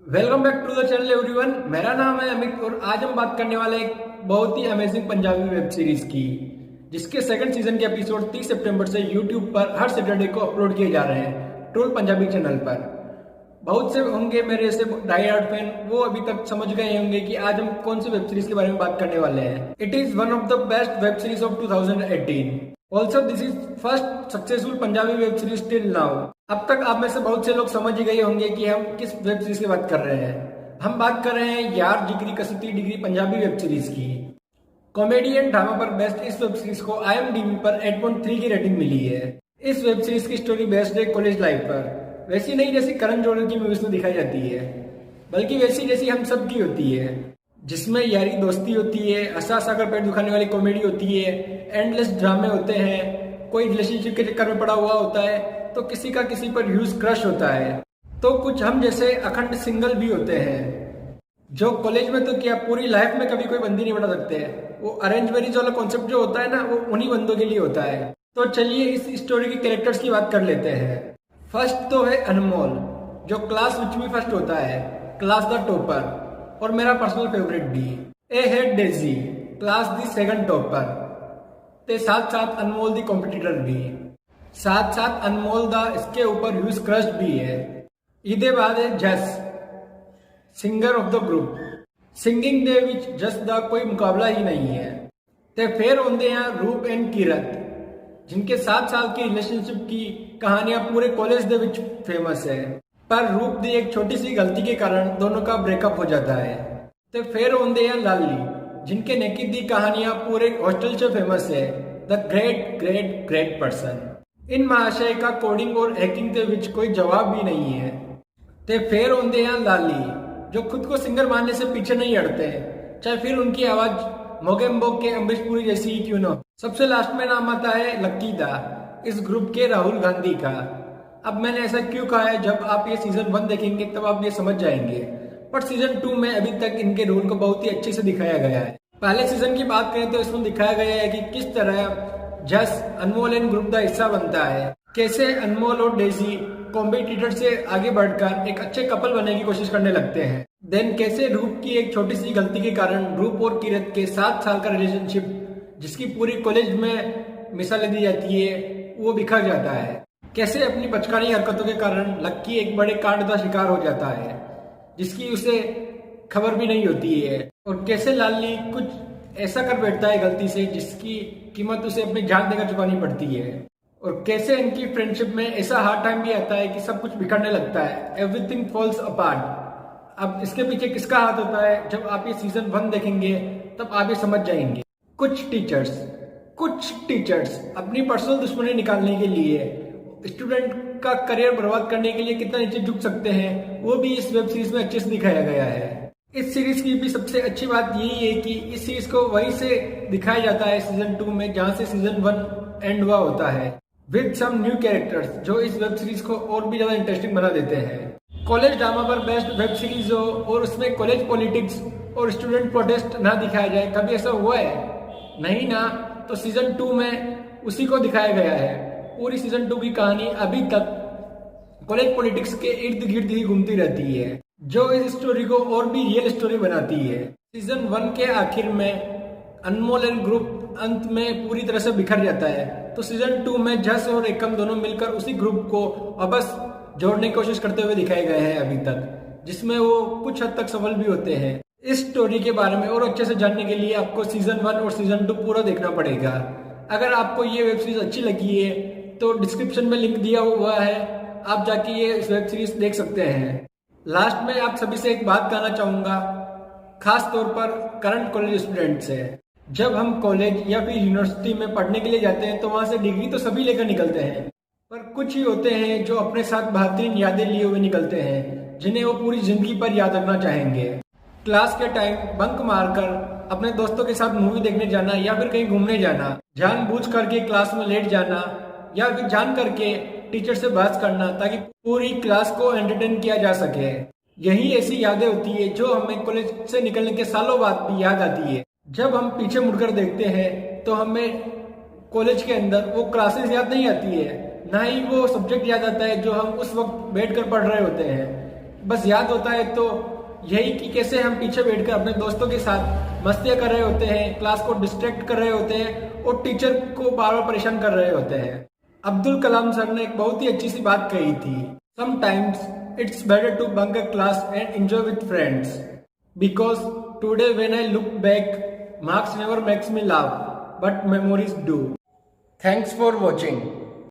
Welcome back to the channel everyone. मेरा नाम है अमित और आज हम बात करने वाले एक बहुत ही अमेजिंग पंजाबी वेब सीरीज की, जिसके सेकंड सीजन के एपिसोड 30 सितंबर से यूट्यूब पर हर सैटरडे को अपलोड किए जा रहे हैं ट्रोल पंजाबी चैनल पर। बहुत से होंगे मेरे से डाई हार्ड फैन, वो अभी तक समझ गए होंगे कि आज हम कौन सी वेब सीरीज के बारे में बात करने वाले हैं। It is one of the best web series of 2018। Also this is first successful Punjabi web series till now. अब तक आप में से बहुत से लोग समझ ही गए होंगे कि हम किस वेब सीरीज की बात कर रहे हैं। हम बात कर रहे हैं यार जिगरी कसौती डिग्री पंजाबी वेब सीरीज की। कॉमेडी एंड ड्रामा पर बेस्ड इस वेब सीरीज को IMDb पर 8.3 की रेटिंग मिली है। इस वेब सीरीज की स्टोरी बेस्ड है कॉलेज लाइफ पर, वैसी नहीं जैसी करण जौहर की मूवीज में दिखाई जाती है, बल्कि वैसी जैसी हम सब की होती है, जिसमें यारी दोस्ती होती है, हंसा हंसा कर पेट दुखाने वाली कॉमेडी होती है, एंडलेस ड्रामे होते हैं, कोई रिलेशनशिप के चक्कर में पड़ा हुआ होता है तो किसी का किसी पर ह्यूज क्रश होता है, तो कुछ हम जैसे अखंड सिंगल भी होते हैं जो कॉलेज में तो क्या पूरी लाइफ में कभी कोई बंदी नहीं बना सकते। वो अरेंज मैरिज वाला कॉन्सेप्ट जो होता है ना, वो उन्हीं बंदों के लिए होता है। तो चलिए इस स्टोरी के कैरेक्टर्स की बात कर लेते हैं। फर्स्ट तो है अनमोल, जो क्लास विच में फर्स्ट होता है, क्लास द टॉपर और मेरा पर्सनल फेवरेट भी। ए है Daisy, class the second topper ते साथ साथ अनमोल दी कॉम्पिटिटर भी, साथ साथ अनमोल दा इसके ऊपर ह्यूज क्रश भी है। इहदे बाद है Jas, singer of the group. Singing दे विच जस दा कोई मुकाबला ही नहीं है। ते फिर होंदे हैं रूप एंड किरत, जिनके 7 साल की रिलेशनशिप की कहानियां पूरे कॉलेज दे विच फेमस है, पर रूप दी एक छोटी सी गलती के कारण दोनों का ब्रेकअप हो जाता है। ते फिर होंदे हैं लाली, जिनके नेकी दी कहानियां पूरे हॉस्टल से फेमस है, the great great great person. इन महाशय का कोडिंग और हैकिंग के विच कोई जवाब भी नहीं है। ते फिर होंदे हैं लाली, जो खुद को सिंगर मानने से पीछे नहीं हटते, चाहे फिर उनकी आवाज मोगेम्बोग के अमरीश पुरी जैसी ही क्यों ना। सबसे लास्ट में नाम आता है लक्की दा, इस ग्रुप के राहुल गांधी का। अब मैंने ऐसा क्यों कहा है, जब आप ये सीजन 1 देखेंगे तब आप ये समझ जाएंगे, बट सीजन 2 में अभी तक इनके रोल को बहुत ही अच्छे से दिखाया गया है। पहले सीजन की बात करें तो इसमें दिखाया गया है कि किस तरह जस अनमोल एंड ग्रुप का हिस्सा बनता है, कैसे अनमोल और डेजी कॉम्पिटिटर से आगे बढ़कर एक अच्छे कपल बनने की कोशिश करने लगते हैं। देन कैसे रूप की एक छोटी सी गलती के कारण रूप और किरत के 7 साल का रिलेशनशिप, जिसकी पूरी कॉलेज में मिसालें दी जाती है, वो बिखर जाता है। कैसे अपनी बचकानी हरकतों के कारण लक्की एक बड़े कांड का शिकार हो जाता है, जिसकी उसे खबर भी नहीं होती है। और कैसे लाली कुछ ऐसा कर बैठता है गलती से, जिसकी कीमत उसे अपनी जान देकर चुकानी पड़ती है। और कैसे इनकी फ्रेंडशिप में ऐसा हार्ड टाइम भी आता है कि सब कुछ बिखरने लगता है, एवरीथिंग फॉल्स अपार्ट। अब इसके पीछे किसका हाथ होता है, जब आप ये सीजन 1 देखेंगे तब आप ये समझ जाएंगे। कुछ टीचर्स अपनी पर्सनल दुश्मनी निकालने के लिए, स्टूडेंट का करियर बर्बाद करने के लिए कितना नीचे झुक सकते हैं, वो भी इस वेब सीरीज में अच्छे से दिखाया गया है। इस सीरीज की भी सबसे अच्छी बात यही है कि इस सीरीज को वहीं से दिखाया जाता है सीजन 2 में, जहां से सीजन 1 एंड हुआ होता है, विद सम न्यू कैरेक्टर्स, जो इस वेब सीरीज को और भी ज्यादा इंटरेस्टिंग बना देते हैं। कॉलेज ड्रामा पर बेस्ड वेब सीरीज हो और उसमें कॉलेज पॉलिटिक्स और स्टूडेंट प्रोटेस्ट ना दिखाया जाए, कभी ऐसा हुआ है? नहीं ना। तो सीजन 2 में उसी को दिखाया गया है। पूरी सीजन 2 की कहानी अभी तक कॉलेज पॉलिटिक्स के इर्द गिर्द ही घूमती रहती है, जो इस स्टोरी को और भी रियल स्टोरी बनाती है। सीजन 1 के आखिर में अनमोल एंड ग्रुप अंत में पूरी तरह से बिखर जाता है, तो सीजन 2 में जस और एकम दोनों मिलकर उसी ग्रुप को वापस जोड़ने की कोशिश करते हुए दिखाए गए हैं अभी तक, जिसमें वो कुछ हद तक सफल भी होते हैं। इस स्टोरी के बारे में और अच्छे से जानने के लिए आपको सीजन 1 और सीजन 2 पूरा देखना पड़ेगा। अगर आपको ये वेब सीरीज अच्छी लगी है तो डिस्क्रिप्शन में लिंक दिया हुआ है, आप जाके ये वेब सीरीज देख सकते हैं। लास्ट में आप सभी से एक बात कहना चाहूंगा, खास तौर पर करंट कॉलेज स्टूडेंट से। जब हम कॉलेज या फिर यूनिवर्सिटी में पढ़ने के लिए जाते हैं तो वहां से डिग्री तो सभी लेकर निकलते हैं, पर कुछ ही होते हैं जो अपने साथ बेहतरीन यादें लिए हुए निकलते हैं, जिन्हें वो पूरी जिंदगी पर याद रखना चाहेंगे। क्लास के टाइम बंक मारकर अपने दोस्तों के साथ मूवी देखने जाना या फिर कहीं घूमने जाना, जानबूझ करके क्लास में लेट जाना या फिर जान करके टीचर से बहस करना ताकि पूरी क्लास को एंटरटेन किया जा सके। यही ऐसी यादें होती है जो हमें कॉलेज से निकलने के सालों बाद भी याद आती है। जब हम पीछे मुड़कर देखते हैं तो हमें कॉलेज के अंदर वो क्लासेस याद नहीं आती है, ना ही वो सब्जेक्ट याद आता है जो हम उस वक्त बैठकर पढ़ रहे होते हैं। बस याद होता है तो यही कि कैसे हम पीछे बैठकर अपने दोस्तों के साथ मस्तियां कर रहे होते हैं, क्लास को डिस्ट्रैक्ट कर रहे होते हैं और टीचर को बार बार परेशान कर रहे होते हैं। अब्दुल कलाम सर ने एक बहुत ही अच्छी सी बात कही थी, sometimes it's better to bunk a class and enjoy with friends because today when I look back marks never makes me laugh but memories do. Thanks for watching.